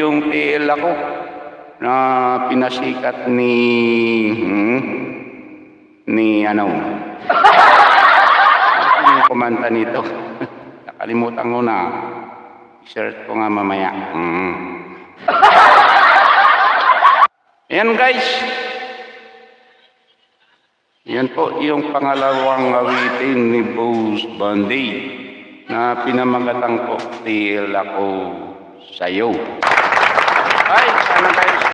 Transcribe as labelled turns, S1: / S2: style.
S1: yung TL ako na pinasikat ni ano, yung kumanta nito. Nakalimutan ko na. I-search ko nga mamaya. Ayan guys. Yan po yung pangalawang awitin ni Boss Banday na pinamagatang cocktail ako sa'yo. Ay, sana guys.